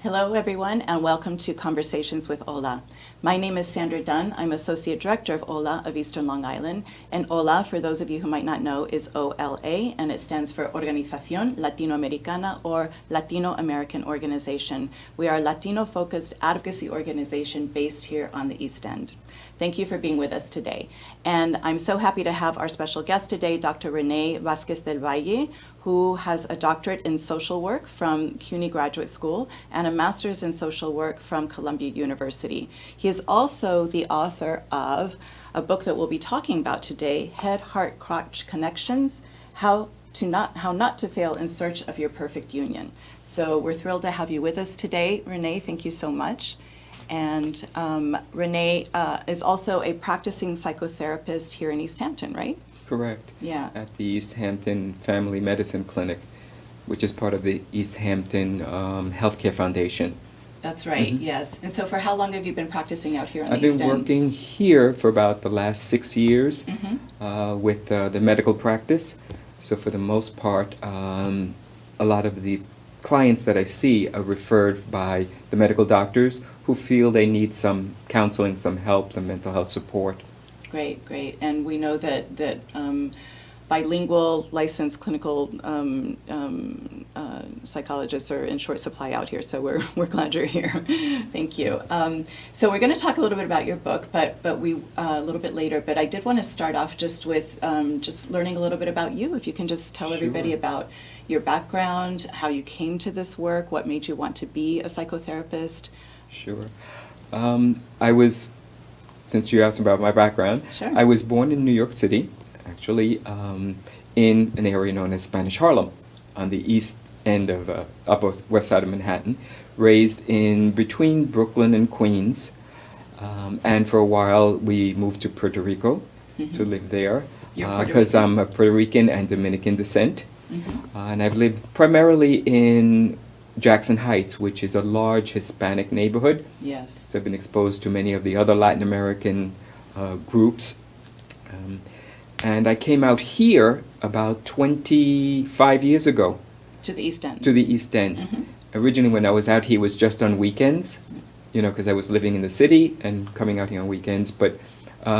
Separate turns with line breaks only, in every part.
Hello, everyone, and welcome to Conversations with OLA. My name is Sandra Dunn. I'm Associate Director of OLA of Eastern Long Island. And OLA, for those of you who might not know, is OLA, and it stands for Organización Latino Americana, or Latino American Organization. We are a Latino-focused advocacy organization based here on the East End. Thank you for being with us today. And I'm so happy to have our special guest today, Dr. René Vázquez del Valle, who has a doctorate in social work from CUNY Graduate School and a master's in social work from Columbia University. He is also the author of a book that we'll be talking about today, Head, Heart, Crotch Connections, How Not to Fail in Search of Your Perfect Union. So we're thrilled to have you with us today. René, thank you so much. And René is also a practicing psychotherapist here in East Hampton, right?
Correct.
Yeah.
At the East Hampton Family Medicine Clinic, which is part of the East Hampton Healthcare Foundation.
That's right, yes. And so for how long have you been practicing out here on the
I've
East
been
End?
working here for about the last 6 years
Mm-hmm.
with the medical practice. So for the most part, a lot of the clients that I see are referred by the medical doctors who feel they need some counseling, some help, some mental health support.
Great, great. And we know that bilingual licensed clinical psychologists are in short supply out here, so we're glad you're here. Thank you. So we're going to talk a little bit about your book, but we a little bit later. But I did want to start off just with just learning a little bit about you. If you can just tell everybody
Sure.
about your background, how you came to this work, what made you want to be a psychotherapist.
Sure. I was, since you asked about my background,
Sure.
I was born in New York City, actually, in an area known as Spanish Harlem, on the east end of upper west side of Manhattan, raised in between Brooklyn and Queens, and for a while we moved to Puerto Rico to live there,
You're Puerto
because
Rican?
I'm of Puerto Rican and Dominican descent,
Mm-hmm.
and I've lived primarily in Jackson Heights, which is a large Hispanic neighborhood.
Yes.
So I've been exposed to many of the other Latin American groups. And I came out here about 25 years ago
To the East End.
to the East End.
Mhm.
Originally, when I was out here, it was just on weekends, because I was living in the city and coming out here on weekends. But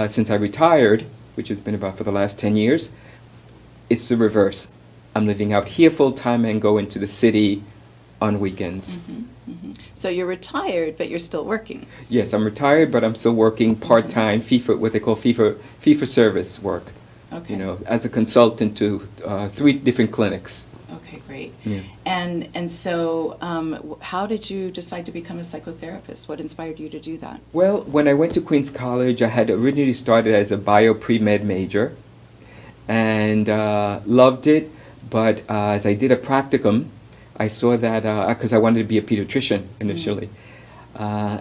since I retired, which has been about for the last 10 years, it's the reverse. I'm living out here full-time and go into the city on weekends.
Mhm, mhm. So you're retired, but you're still working.
Yes, I'm retired, but I'm still working part-time, what they call fee-for-service work.
Okay.
As a consultant to 3 different clinics.
Okay, great.
Yeah.
And so how did you decide to become a psychotherapist? What inspired you to do that?
Well, when I went to Queens College, I had originally started as a bio pre-med major and loved it, but as I did a practicum, I saw that, because I wanted to be a pediatrician initially,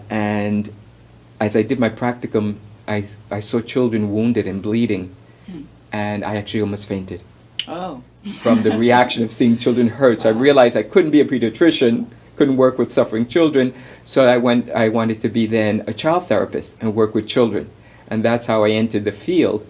and as I did my practicum, I saw children wounded and bleeding, and I actually almost fainted
Oh.
from the reaction of seeing children hurt. So I realized I couldn't be a pediatrician, couldn't work with suffering children, so I wanted to be then a child therapist and work with children. And that's how I entered the field,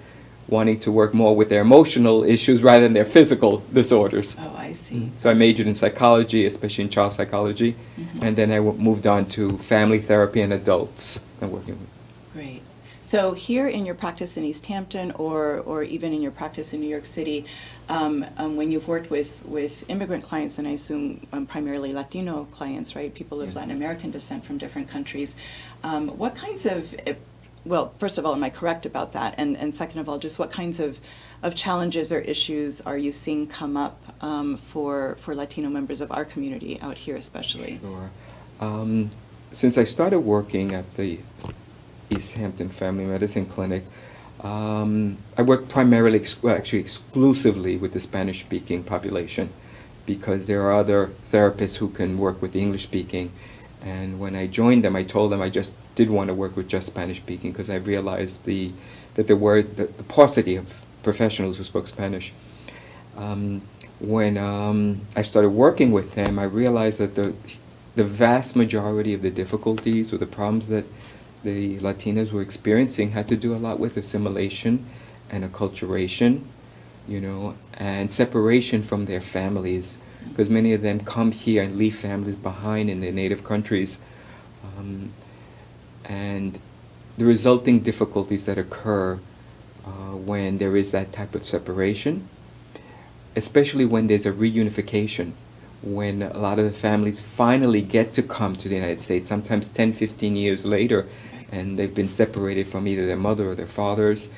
wanting to work more with their emotional issues rather than their physical disorders.
Oh, I see.
So I majored in psychology, especially in child psychology, and then I moved on to family therapy and adults and working with.
Great. So here in your practice in East Hampton, or even in your practice in New York City, when you've worked with immigrant clients, and I assume primarily Latino clients, right? People of Latin American descent from different countries, what kinds of, well, first of all, am I correct about that? And second of all, just what kinds of challenges or issues are you seeing come up for Latino members of our community out here especially?
Sure. Since I started working at the East Hampton Family Medicine Clinic, I work primarily, actually exclusively with the Spanish-speaking population. because there are other therapists who can work with the English speaking. And when I joined them, I told them I just did want to work with just Spanish speaking because I realized that there were the paucity of professionals who spoke Spanish. When I started working with them, I realized that the vast majority of the difficulties or the problems that the Latinos were experiencing had to do a lot with assimilation and acculturation, you know, and separation from their families, because many of them come here and leave families behind in their native countries. And the resulting difficulties that occur when there is that type of separation, especially when there's a reunification, when a lot of the families finally get to come to the United States, sometimes 10, 15 years later, and they've been separated from either their mother or their fathers,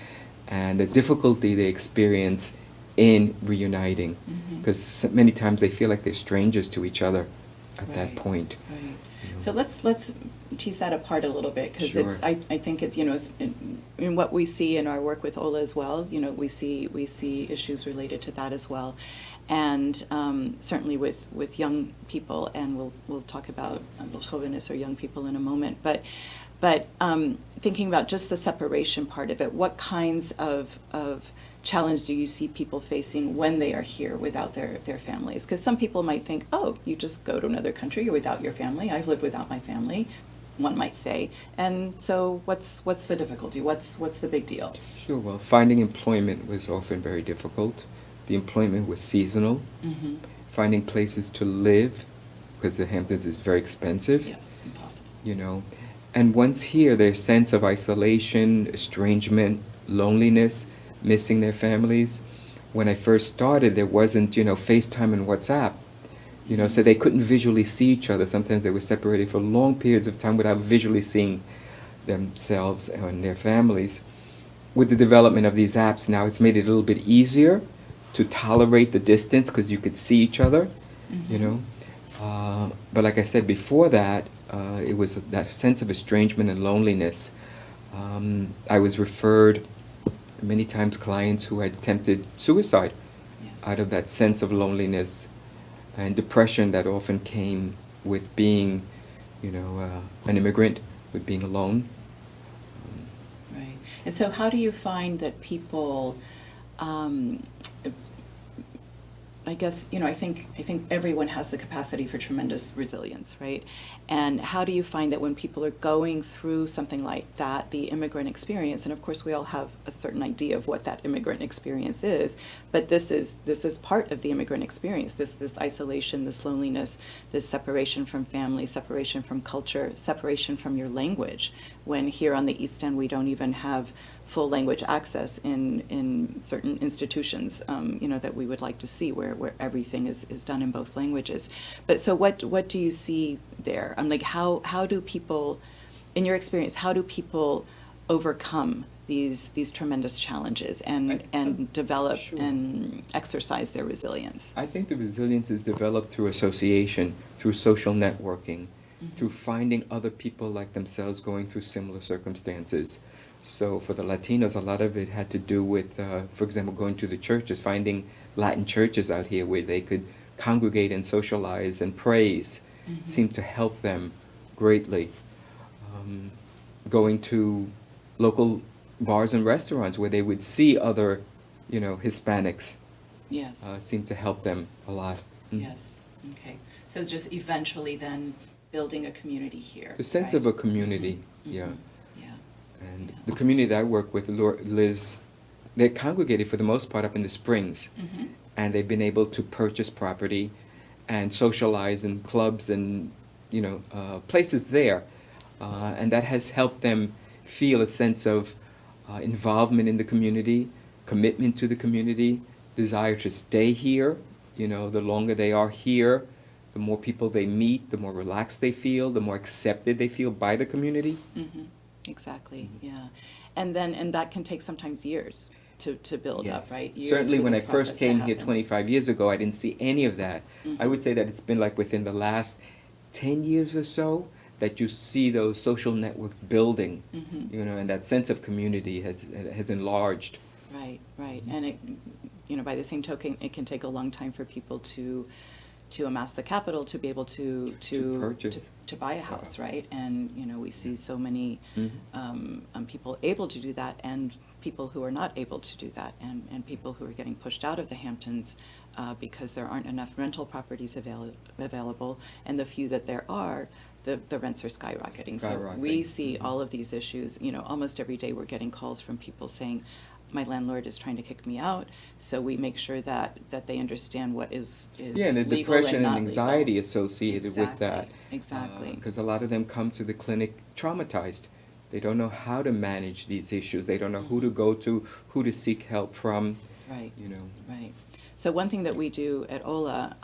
and the difficulty they experience in reuniting, because many times they feel like they're strangers to each other at that point.
Right.
You know.
So let's tease that apart a little bit, because
Sure.
it's I think it's, you know, it's in what we see in our work with OLA as well. You know, we see issues related to that as well, and certainly with young people, and we'll talk about los jóvenes or young people in a moment, but thinking about just the separation part of it, what kinds of challenge do you see people facing when they are here without their families? Because some people might think, oh, you just go to another country, you're without your family. I've lived without my family, one might say. And so what's the difficulty? What's the big deal?
Sure. Well, finding employment was often very difficult. The employment was seasonal.
Mm-hmm.
Finding places to live, because the Hamptons is very expensive.
Yes, impossible.
You know, and once here, their sense of isolation, estrangement, loneliness, missing their families. When I first started, there wasn't, you know, FaceTime and WhatsApp, you know, so they couldn't visually see each other. Sometimes they were separated for long periods of time without visually seeing themselves and their families. With the development of these apps now, it's made it a little bit easier to tolerate the distance because you could see each other, you know. But like I said before that, it was that sense of estrangement and loneliness. I was referred many times clients who had attempted suicide out of that sense of loneliness and depression that often came with being, you know, an immigrant, with being alone.
Right. And so how do you find that people, I guess, you know, I think everyone has the capacity for tremendous resilience, right? And how do you find that when people are going through something like that, the immigrant experience, and of course we all have a certain idea of what that immigrant experience is, but this is part of the immigrant experience, this isolation, this loneliness, this separation from family, separation from culture, separation from your language, when here on the East End we don't even have full language access in certain institutions, you know, that we would like to see where everything is done in both languages. But so what do you see there? I'm like, how do people, in your experience, how do people overcome these tremendous challenges and develop
Sure.
and exercise their resilience?
I think the resilience is developed through association, through social networking, through finding other people like themselves going through similar circumstances. So for the Latinos, a lot of it had to do with, for example, going to the churches, finding Latin churches out here where they could congregate and socialize and praise seemed to help them greatly. Going to local bars and restaurants where they would see other, you know, Hispanics
Yes.
seemed to help them a lot.
Yes. Okay. So just eventually then building a community here.
The sense
right?
of a community,
Mhm.
yeah.
Yeah.
And
Yeah.
the community that I work with, Liz, they're congregated for the most part up in the Springs,
Mhm.
and they've been able to purchase property and socialize in clubs and, you know, places there, and that has helped them feel a sense of involvement in the community, commitment to the community, desire to stay here. You know, the longer they are here, the more people they meet, the more relaxed they feel, the more accepted they feel by the community.
Mhm. Exactly. Yeah. And that can take sometimes years to build
Yes.
up, right? Years
Certainly
for
when I
this
first
process to
came here
happen.
25 years ago, I didn't see any of that. I would
Mhm.
say that it's been like within the last 10 years or so that you see those social networks building,
Mhm.
you know, and that sense of community has enlarged.
Right, right. And it, you know, by the same token, it can take a long time for people to to amass the capital to be able to
purchase
to buy a house,
house.
right? And we see so many people able to do that, and people who are not able to do that, and people who are getting pushed out of the Hamptons because there aren't enough rental properties available, and the few that there are, the rents are skyrocketing. So we see all of these issues. Almost every day we're getting calls from people saying, my landlord is trying to kick me out. So we make sure that they understand what is
yeah, and the
legal
depression
and
and
not
anxiety
legal.
associated with that.
Exactly.
Because a lot of them come to the clinic traumatized. They don't know how to manage these issues. They don't know who to go to, who to seek help from.
Right. Right.
So
one thing that we do at OLA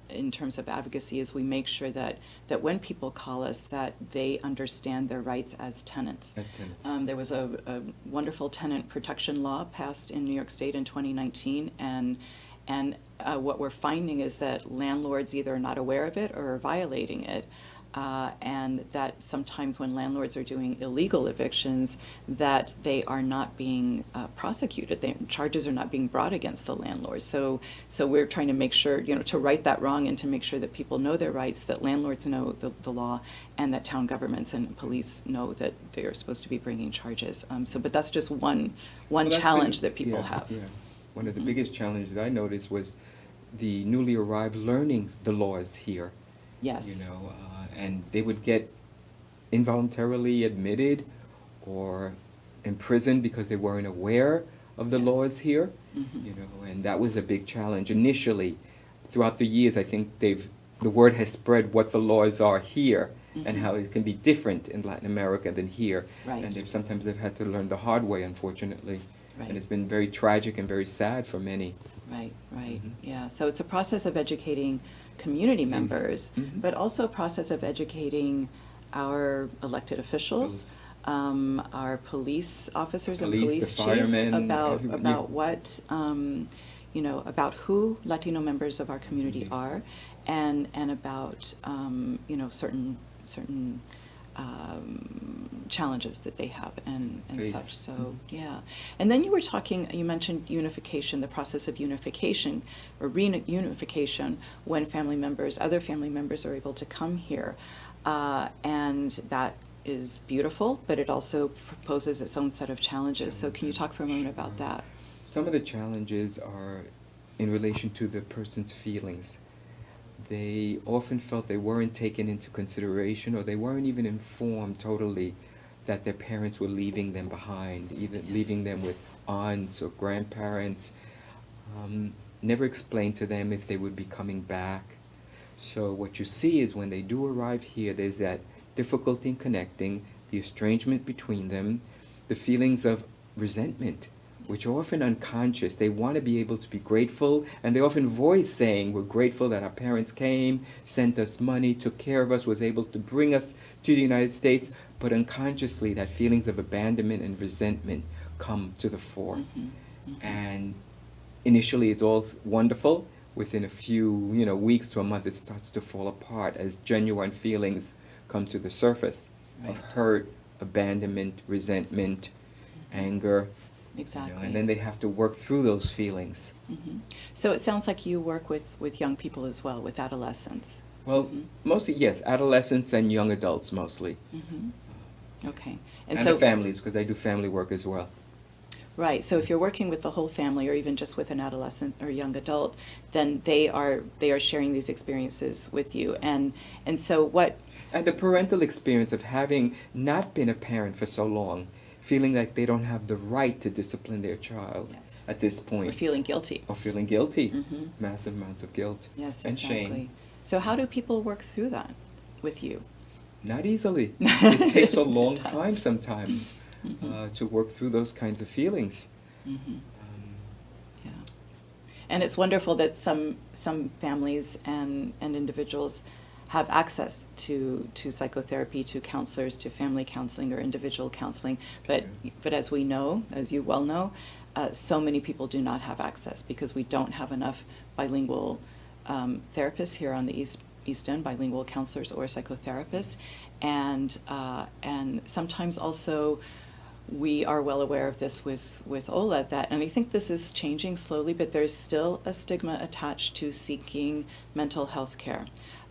in terms of advocacy is we make sure that when people call us, that they understand their rights as tenants. There was a wonderful tenant protection law passed in New York State in 2019, and what we're finding is that landlords either are not aware of it or are violating it. And that sometimes when landlords are doing illegal evictions, that they are not being prosecuted. Charges are not being brought against the landlords. So we're trying to make sure, to right that wrong and to make sure that people know their rights, that landlords know the law, and that town governments and police know that they are supposed to be bringing charges. But that's just one challenge that people have.
Yeah. One of the biggest challenges I noticed was the newly arrived learning the laws here.
Yes.
And they would get involuntarily admitted or imprisoned because they weren't aware of the laws here. And that was a big challenge initially. Throughout the years, I think the word has spread what the laws are here and how it can be different in Latin America than here.
Right.
And sometimes they've had to learn the hard way, unfortunately.
Right.
And it's been very tragic and very sad for many.
Right. Yeah. So it's a process of educating community members, but also a process of educating our elected officials, our police officers and police chiefs about what about who Latino members of our community are, and about certain challenges that they have and such. So yeah. And then you mentioned unification, the process of unification or reunification when other family members are able to come here. And that is beautiful, but it also poses its own set of challenges. So can you talk for a moment about that?
Some of the challenges are in relation to the person's feelings. They often felt they weren't taken into consideration, or they weren't even informed totally that their parents were leaving them behind, either leaving them with aunts or grandparents. Never explained to them if they would be coming back. So what you see is when they do arrive here, there's that difficulty in connecting, the estrangement between them, the feelings of resentment, which are often unconscious. They want to be able to be grateful, and they often voice saying, we're grateful that our parents came, sent us money, took care of us, was able to bring us to the United States, but unconsciously that feelings of abandonment and resentment come to the fore. And initially it's all wonderful. Within a few weeks to a month, it starts to fall apart as genuine feelings come to the surface of hurt, abandonment, resentment, anger.
Exactly.
And then they have to work through those feelings.
So it sounds like you work with young people as well, with adolescents.
Well, mostly, yes, adolescents and young adults mostly.
Okay.
And so the families, because I do family work as well.
Right. So if you're working with the whole family, or even just with an adolescent or young adult, then they are sharing these experiences with you. And so what...
And the parental experience of having not been a parent for so long, feeling like they don't have the right to discipline their child at this point.
Or feeling guilty.
Massive amounts of guilt and shame.
So how do people work through that with you?
Not easily. It takes a long time sometimes to work through those kinds of feelings.
And it's wonderful that some families and individuals have access to psychotherapy, to counselors, to family counseling or individual counseling. But as we know, as you well know, so many people do not have access because we don't have enough bilingual therapists here on the East End, bilingual counselors or psychotherapists, and sometimes also we are well aware of this with OLA, and I think this is changing slowly, but there's still a stigma attached to seeking mental health care.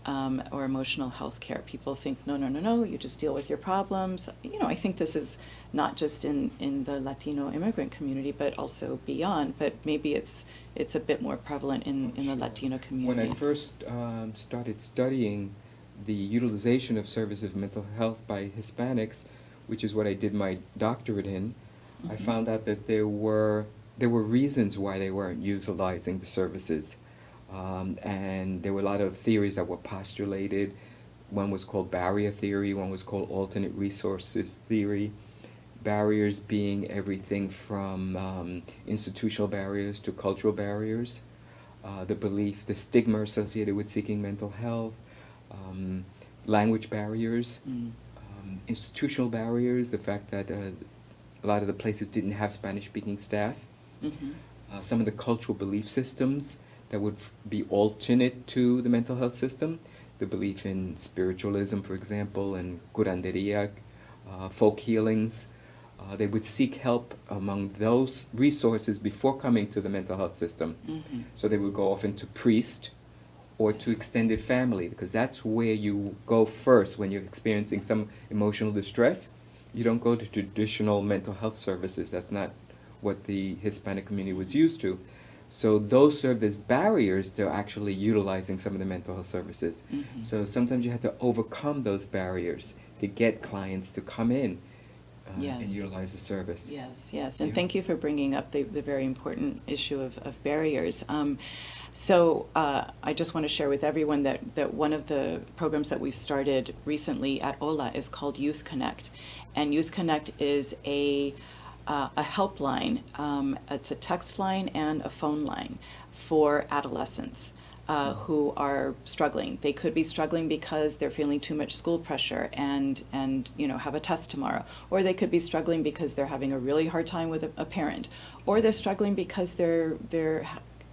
Or emotional health care. People think, no, you just deal with your problems. I think this is not just in the Latino immigrant community, but also beyond, but maybe it's a bit more prevalent in the Latino community.
When I first started studying the utilization of services of mental health by Hispanics, which is what I did my doctorate in, I found out that there were reasons why they weren't utilizing the services. And there were a lot of theories that were postulated. One was called barrier theory, one was called alternate resources theory. Barriers being everything from institutional barriers to cultural barriers. The stigma associated with seeking mental health, language barriers, institutional barriers, the fact that a lot of the places didn't have Spanish-speaking staff. Some of the cultural belief systems that would be alternate to the mental health system, the belief in spiritualism, for example, and curanderia, folk healings. They would seek help among those resources before coming to the mental health system. So they would go often to priest or to extended family, because that's where you go first when you're experiencing some emotional distress. You don't go to traditional mental health services. That's not what the Hispanic community was used to. So those served as barriers to actually utilizing some of the mental health services. So sometimes you had to overcome those barriers to get clients to come in and utilize the service.
Yes. And thank you for bringing up the very important issue of barriers. So I just want to share with everyone that one of the programs that we've started recently at OLA is called Youth Connect. And Youth Connect is a helpline. It's a text line and a phone line for adolescents who are struggling. They could be struggling because they're feeling too much school pressure and have a test tomorrow, or they could be struggling because they're having a really hard time with a parent, or they're struggling because they're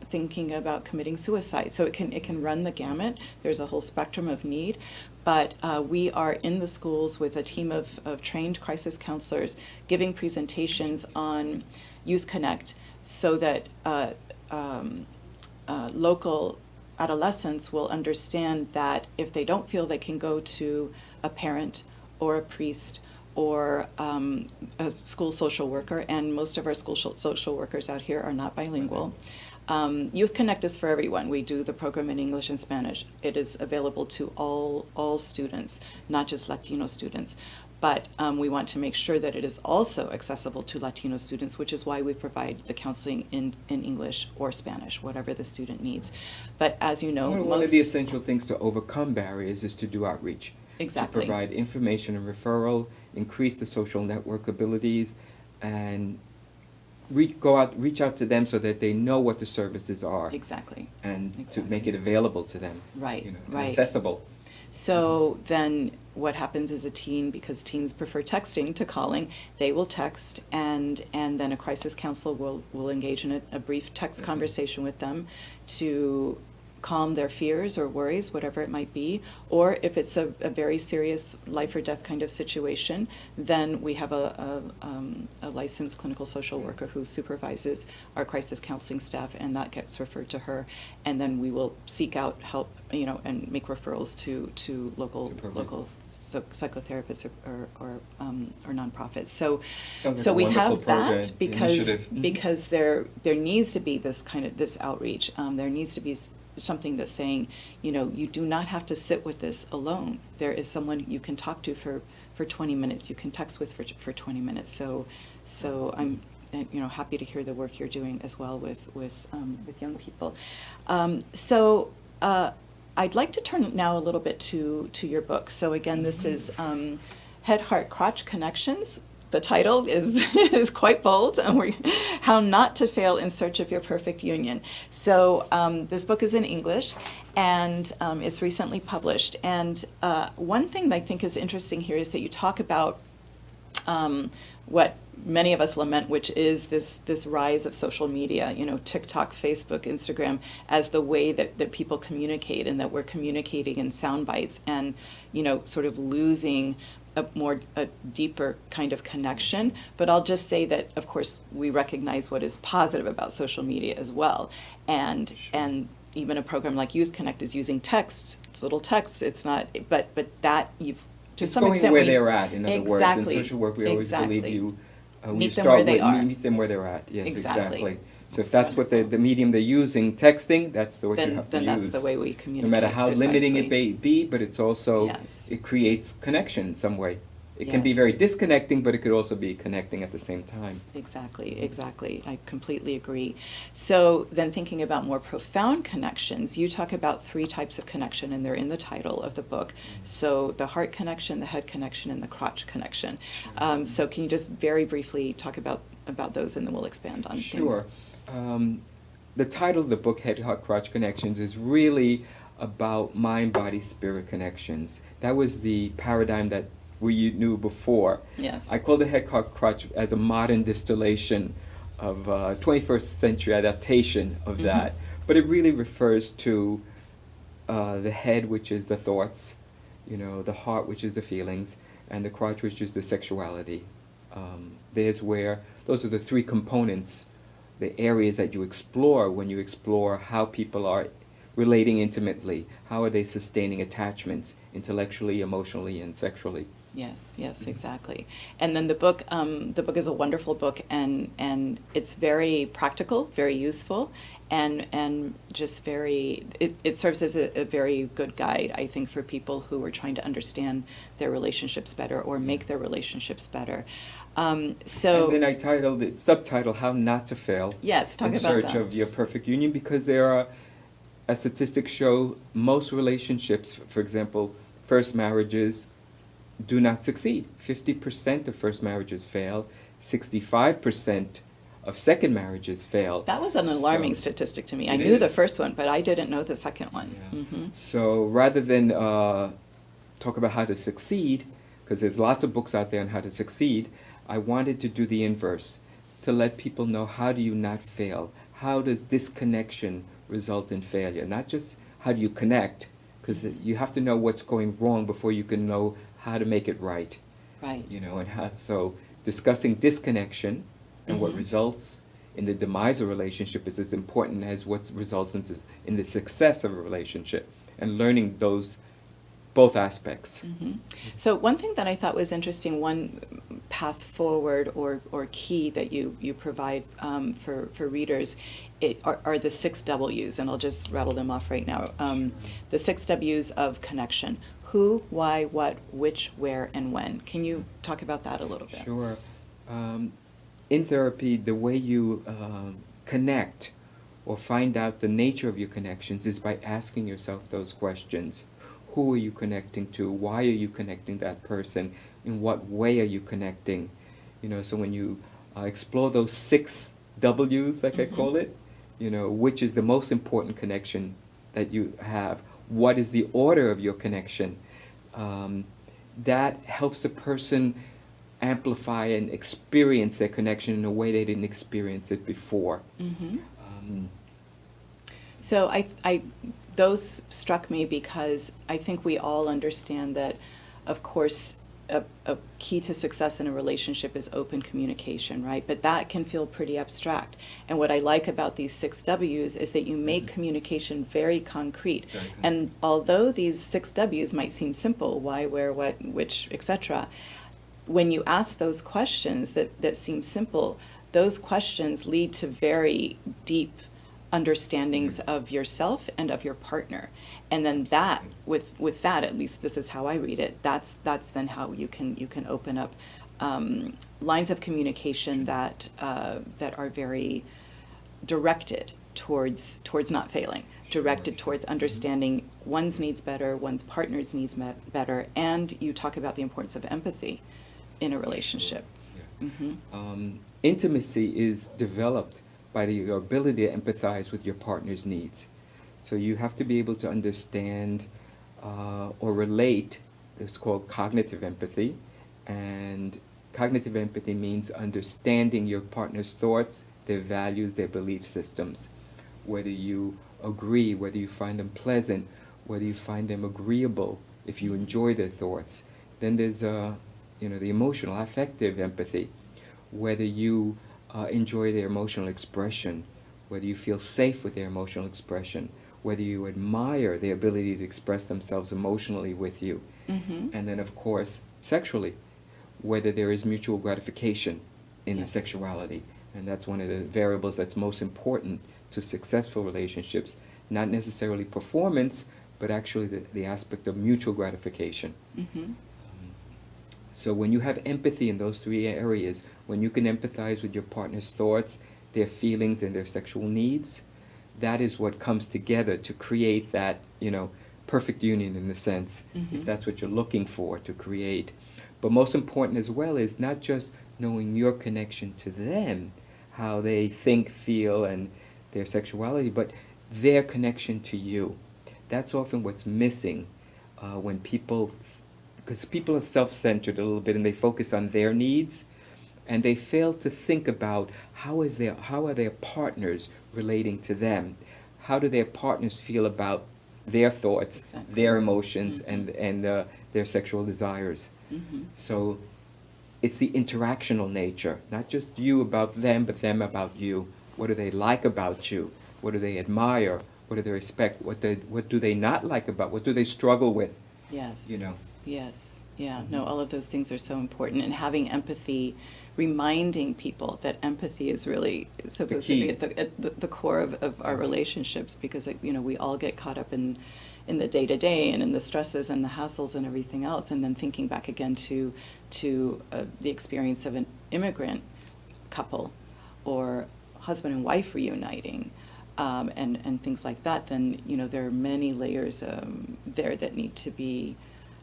thinking about committing suicide. So it can run the gamut. There's a whole spectrum of need. But we are in the schools with a team of trained crisis counselors giving presentations on Youth Connect so that local adolescents will understand that if they don't feel they can go to a parent or a priest or a school social worker, and most of our school social workers out here are not bilingual. Youth Connect is for everyone. We do the program in English and Spanish. It is available to all students, not just Latino students. But we want to make sure that it is also accessible to Latino students, which is why we provide the counseling in English or Spanish, whatever the student needs. But as you know,
one of the essential things to overcome barriers is to do outreach.
Exactly.
To provide information and referral, increase the social network abilities, and reach out to them so that they know what the services are.
Exactly.
And to make it available to them.
Right.
Right. Accessible.
So then what happens is because teens prefer texting to calling, they will text and then a crisis counselor will engage in a brief text conversation with them to calm their fears or worries, whatever it might be. Or if it's a very serious life or death kind of situation, then we have a licensed clinical social worker who supervises our crisis counseling staff, and that gets referred to her. And then we will seek out help, and make referrals to local psychotherapists or nonprofits. So we have that because there needs to be this outreach. There needs to be something that's saying, you do not have to sit with this alone. There is someone you can talk to for 20 minutes. You can text with for 20 minutes. So I'm happy to hear the work you're doing as well with young people. So I'd like to turn now a little bit to your book. So again, this is Head, Heart, Crotch Connections. The title is quite bold, and How Not to Fail in Search of Your Perfect Union. So this book is in English, and it's recently published. And one thing that I think is interesting here is that you talk about what many of us lament, which is this rise of social media, TikTok, Facebook, Instagram, as the way that people communicate, and that we're communicating in sound bites and, sort of losing a deeper kind of connection. But I'll just say that, of course, we recognize what is positive about social media as well, and even a program like Youth Connect is using texts. It's little texts. It's not, but that you've to
It's
some
going
extent
where they're at. In other words, in
exactly,
social work, we always believe you.
Meet them where they are.
Meet them where they're at. Yes,
Exactly.
So if that's what the medium they're using, texting, that's what you have to
then
use.
that's the way we communicate.
No matter how limiting it may be, but it's also,
Yes.
it creates connection in some way. It can be
Yes.
very disconnecting, but it could also be connecting at the same time.
Exactly. I completely agree. So then thinking about more profound connections, you talk about 3 types of connection, and they're in the title of the book. So the heart connection, the head connection, and the crotch connection. So can you just very briefly talk about those, and then we'll expand on things?
Sure. The title of the book, Head, Heart, Crotch Connections, is really about mind, body, spirit connections. That was the paradigm that we knew before.
Yes.
I call the head, heart, crotch as a modern distillation of 21st century adaptation of that. But it really refers to the head, which is the thoughts, the heart, which is the feelings, and the crotch, which is the sexuality. Those are the 3 components, the areas that you explore when you explore how people are relating intimately. How are they sustaining attachments intellectually, emotionally, and sexually?
Yes, exactly. And then the book is a wonderful book, and it's very practical, very useful, and just it serves as a very good guide, I think, for people who are trying to understand their relationships better or make their relationships better. And
then I titled it, subtitle, How Not to Fail.
Yes, talk about that.
In search of your perfect union, because there are, as statistics show, most relationships, for example, first marriages, do not succeed. 50% of first marriages fail. 65% of second marriages fail.
That was an alarming statistic to me. I
It
knew the
is.
first one, but I didn't know the second one.
Yeah.
Mm-hmm.
So rather than talk about how to succeed, because there's lots of books out there on how to succeed, I wanted to do the inverse, to let people know, how do you not fail? How does disconnection result in failure? Not just how do you connect, because you have to know what's going wrong before you can know how to make it right.
Right.
So discussing disconnection and what
Mhm.
results in the demise of a relationship is as important as what results in the success of a relationship, and learning both aspects.
Mm-hmm. So one thing that I thought was interesting, one path forward or key that you provide for readers are the 6 W's, and I'll just rattle them off right now. The 6 W's of connection: who, why, what, which, where, and when. Can you talk about that a little bit?
Sure. In therapy, the way you connect or find out the nature of your connections is by asking yourself those questions. Who are you connecting to? Why are you connecting that person? In what way are you connecting? So when you explore those 6 W's, like I call it, which is the most important connection that you have? What is the order of your connection? That helps a person amplify and experience their connection in a way they didn't experience it before.
Mm-hmm. So those struck me because I think we all understand that, of course, a key to success in a relationship is open communication, right? But that can feel pretty abstract. And what I like about these 6 W's is that you make communication very concrete. And although these 6 W's might seem simple, why, where, what, which, etc., when you ask those questions that seem simple, those questions lead to very deep understandings of yourself and of your partner. And then that, with that, at least this is how I read it, that's then how you can open up lines of communication that are very directed towards not failing, directed towards understanding one's needs better, one's partner's needs better, and you talk about the importance of empathy in a relationship.
Yeah.
Mm-hmm.
Intimacy is developed by your ability to empathize with your partner's needs. So you have to be able to understand or relate. It's called cognitive empathy. And cognitive empathy means understanding your partner's thoughts, their values, their belief systems. Whether you agree, whether you find them pleasant, whether you find them agreeable, if you enjoy their thoughts. Then there's the emotional, affective empathy, whether you enjoy their emotional expression, whether you feel safe with their emotional expression, whether you admire their ability to express themselves emotionally with you.
Mm-hmm.
And then, of course, sexually, whether there is mutual gratification in the
Yes.
sexuality. And that's one of the variables that's most important to successful relationships. Not necessarily performance, but actually the aspect of mutual gratification.
Mm-hmm.
So when you have empathy in those three areas, when you can empathize with your partner's thoughts, their feelings, and their sexual needs, that is what comes together to create that, perfect union in a sense,
Mm-hmm.
if that's what you're looking for to create. But most important as well is not just knowing your connection to them, how they think, feel, and their sexuality, but their connection to you. That's often what's missing when people, because people are self-centered a little bit and they focus on their needs, and they fail to think about how are their partners relating to them? How do their partners feel about their thoughts,
Exactly.
their emotions,
Mm-hmm.
and their sexual desires?
Mm-hmm.
So it's the interactional nature, not just you about them, but them about you. What do they like about you? What do they admire? What do they respect? What do they not like about? What do they struggle with?
Yes.
You know.
Yes. Yeah.
Mhm.
No, all of those things are so important. And having empathy, reminding people that empathy is really supposed to be
key.
at the core of our relationships, because we all get caught up in the day-to-day and in the stresses and the hassles and everything else, and then thinking back again to the experience of an immigrant couple or husband and wife reuniting. And things like that, then there are many layers there that need to be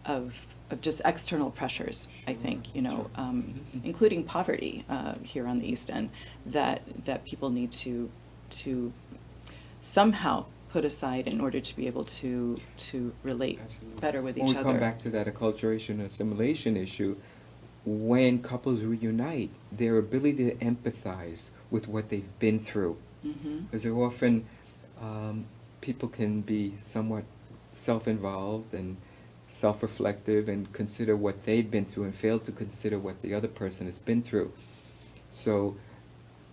of just external pressures. I think including poverty here on the East End, that people need to somehow put aside in order to be able to relate
Absolutely.
better with
When
each
we
other.
come back to that acculturation and assimilation issue, when couples reunite, their ability to empathize with what they've been through.
Mm-hmm.
Because they're often, people can be somewhat self-involved and self-reflective and consider what they've been through and fail to consider what the other person has been through. So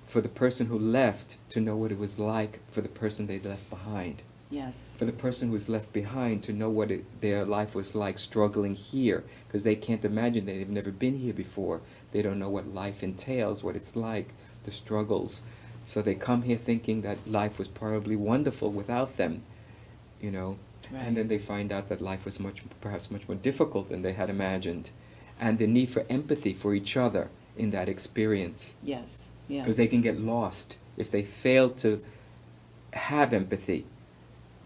for the person who left to know what it was like for the person they left behind.
Yes.
For the person who was left behind to know what their life was like struggling here, because they can't imagine, they've never been here before. They don't know what life entails, what it's like, the struggles. So they come here thinking that life was probably wonderful without them,
Right.
and then they find out that life was perhaps much more difficult than they had imagined. And the need for empathy for each other in that experience.
Yes. Yes.
Because they can get lost. If they fail to have empathy,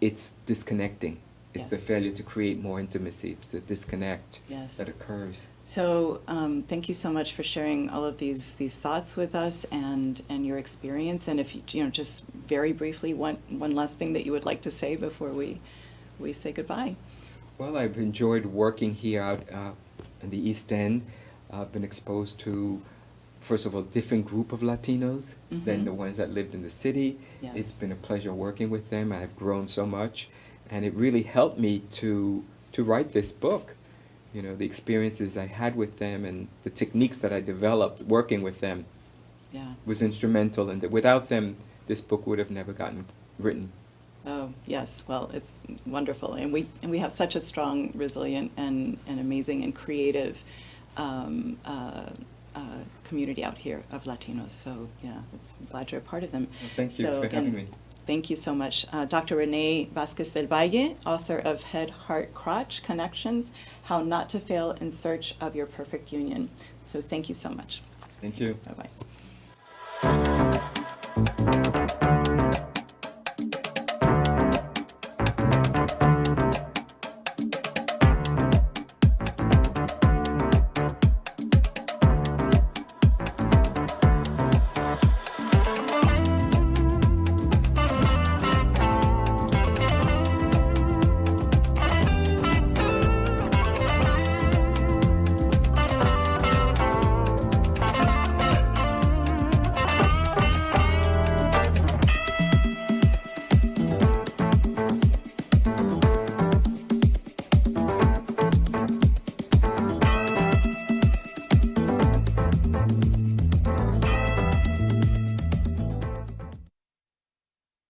it's disconnecting. It's the
Yes.
failure to create more intimacy. It's the disconnect
Yes.
that occurs.
So thank you so much for sharing all of these thoughts with us and your experience. And if you just very briefly, one last thing that you would like to say before we say goodbye.
Well, I've enjoyed working here out in the East End. I've been exposed to, first of all, different group of Latinos than
Mhm.
the ones that lived in the city.
Yes.
It's been a pleasure working with them. I've grown so much, and it really helped me to write this book. The experiences I had with them and the techniques that I developed working with them
Yeah.
was instrumental, and that without them, this book would have never gotten written.
Oh, yes. Well, it's wonderful. And we have such a strong, resilient, and amazing and creative community out here of Latinos. So, yeah, I'm glad you're a part of them.
Well, thank you
So,
for
again,
having me.
Thank you so much. Dr. René Vázquez del Valle, author of Head, Heart, Crotch Connections, How Not to Fail in Search of Your Perfect Union. So thank you so much.
Thank you.
Bye-bye.